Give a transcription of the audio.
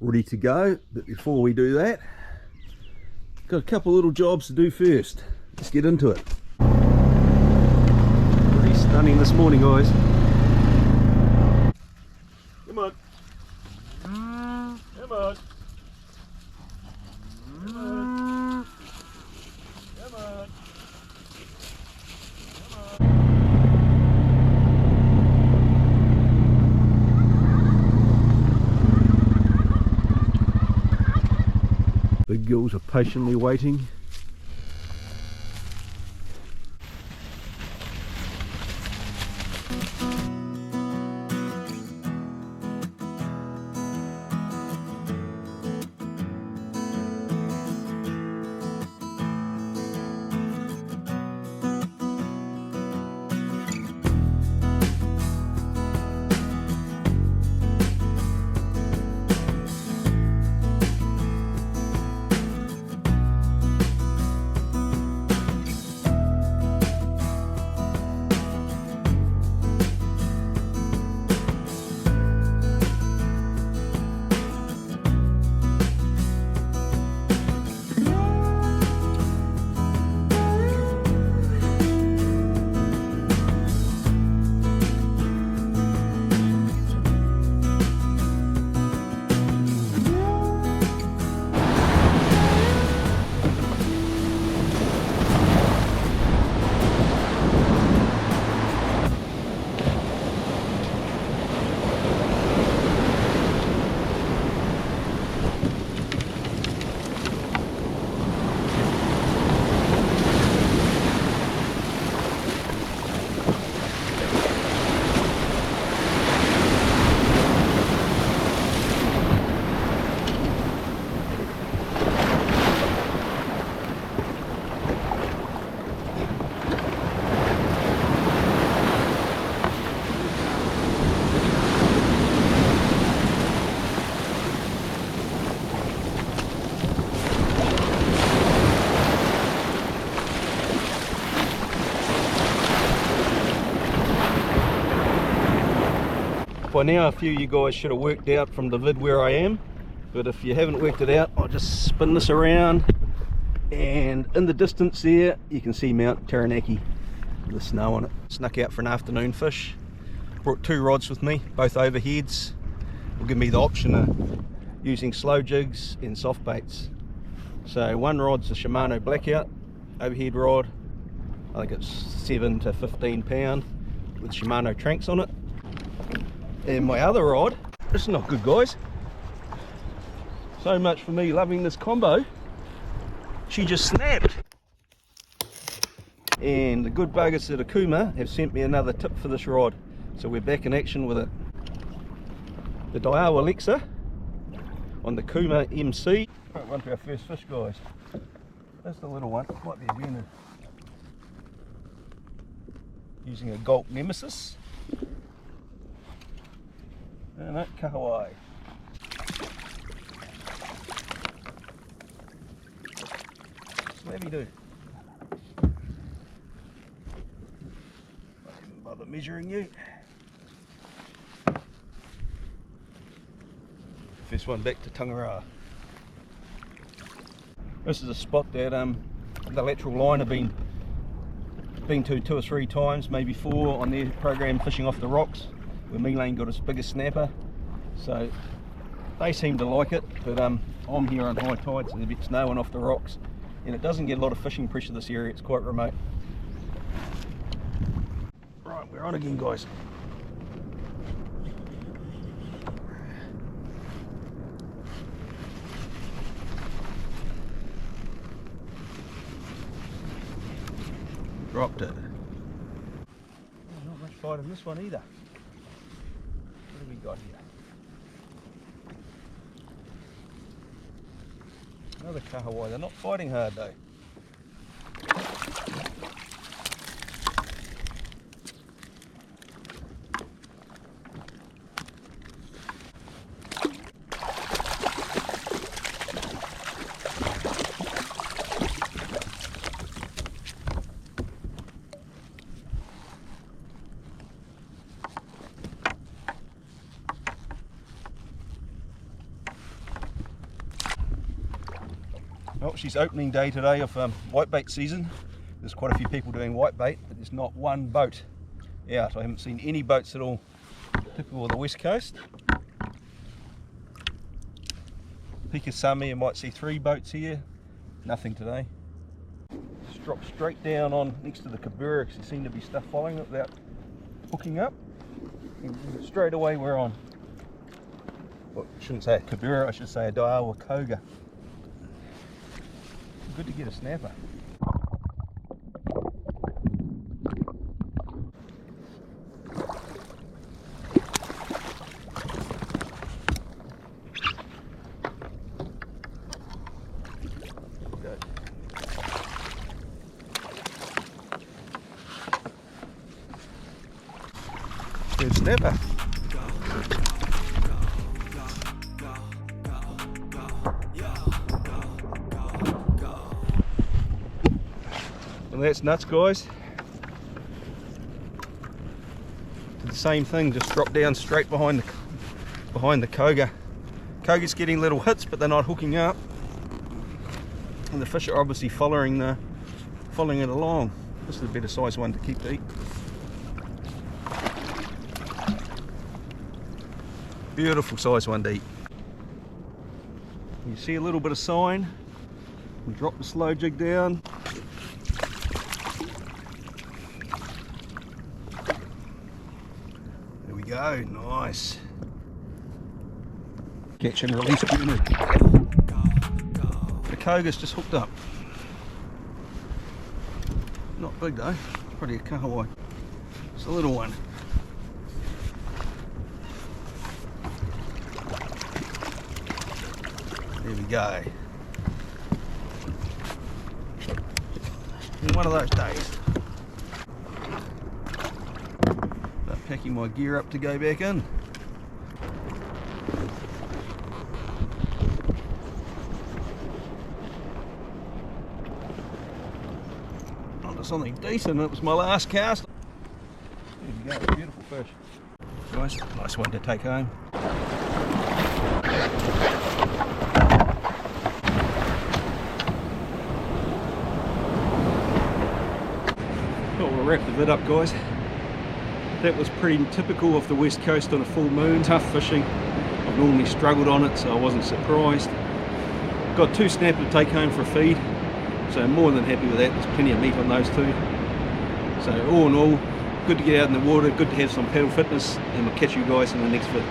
ready to go. But before we do that, got a couple little jobs to do first. Let's get into it. Pretty stunning this morning, guys. Come on. Come on. Come on. Come on. Come on. Big gills are patiently waiting. By now a few of you guys should have worked out from the vid where I am, but if you haven't worked it out, I'll just spin this around, and in the distance there you can see Mount Taranaki with the snow on it. Snuck out for an afternoon fish, brought 2 rods with me, both overheads. Will give me the option of using slow jigs and soft baits. So one rod's a Shimano Blackout overhead rod, I think it's 7 to 15 pound with Shimano Tranks on it. And my other rod, it's not good, guys. So much for me loving this combo, she just snapped. And the good buggers at Okuma have sent me another tip for this rod, so we're back in action with it. The Daiwa Alexa on the Kuma MC. Right, one for our first fish, guys. That's the little one, might be a beginner. Using a Gulp Nemesis. And that kahawai. Let me do. Not even bother measuring you. First one back to Tangara. This is a spot that the lateral line have been to 2 or 3 times, maybe 4 on their program fishing off the rocks, where Mealane got his biggest snapper. So they seem to like it, but I'm here on high tide, so there's a bit snowing off the rocks, and it doesn't get a lot of fishing pressure this area, it's quite remote. Right, we're on again, guys. Dropped it. Oh, not much fight in this one either. What have we got here? Another kahawai. They're not fighting hard though. Well, she's opening day today of whitebait season. There's quite a few people doing whitebait, but there's not one boat out. I haven't seen any boats at all. Typical of the west coast. Pikasami, you might see 3 boats here. Nothing today. Just drop straight down on next to the Kabura because there seems to be stuff following it without hooking up. And straight away we're on. Well, I shouldn't say a Kabura, I should say a Daiwa Koga. Good to get a snapper. Good snapper. Well, that's nuts, guys. Did the same thing, just drop down straight behind the Koga. Koga's getting little hits, but they're not hooking up, and the fish are obviously following it along. This is a better size one to keep to eat. Beautiful size one to eat. You see a little bit of sign. We drop the slow jig down. There we go, nice. Catch and release unit. The Koga's just hooked up. Not big though, probably a kahawai. It's a little one. There we go. One of those days. Start packing my gear up to go back in. Onto something decent. It was my last cast. There we go, beautiful fish. Nice one to take home. Well, we'll wrap the vid up, guys. That was pretty typical of the west coast on a full moon. Tough fishing. I've normally struggled on it, so I wasn't surprised. Got 2 snapper to take home for a feed, so I'm more than happy with that. There's plenty of meat on those 2. So all in all, good to get out in the water, good to have some paddle fitness, and we'll catch you guys in the next vid.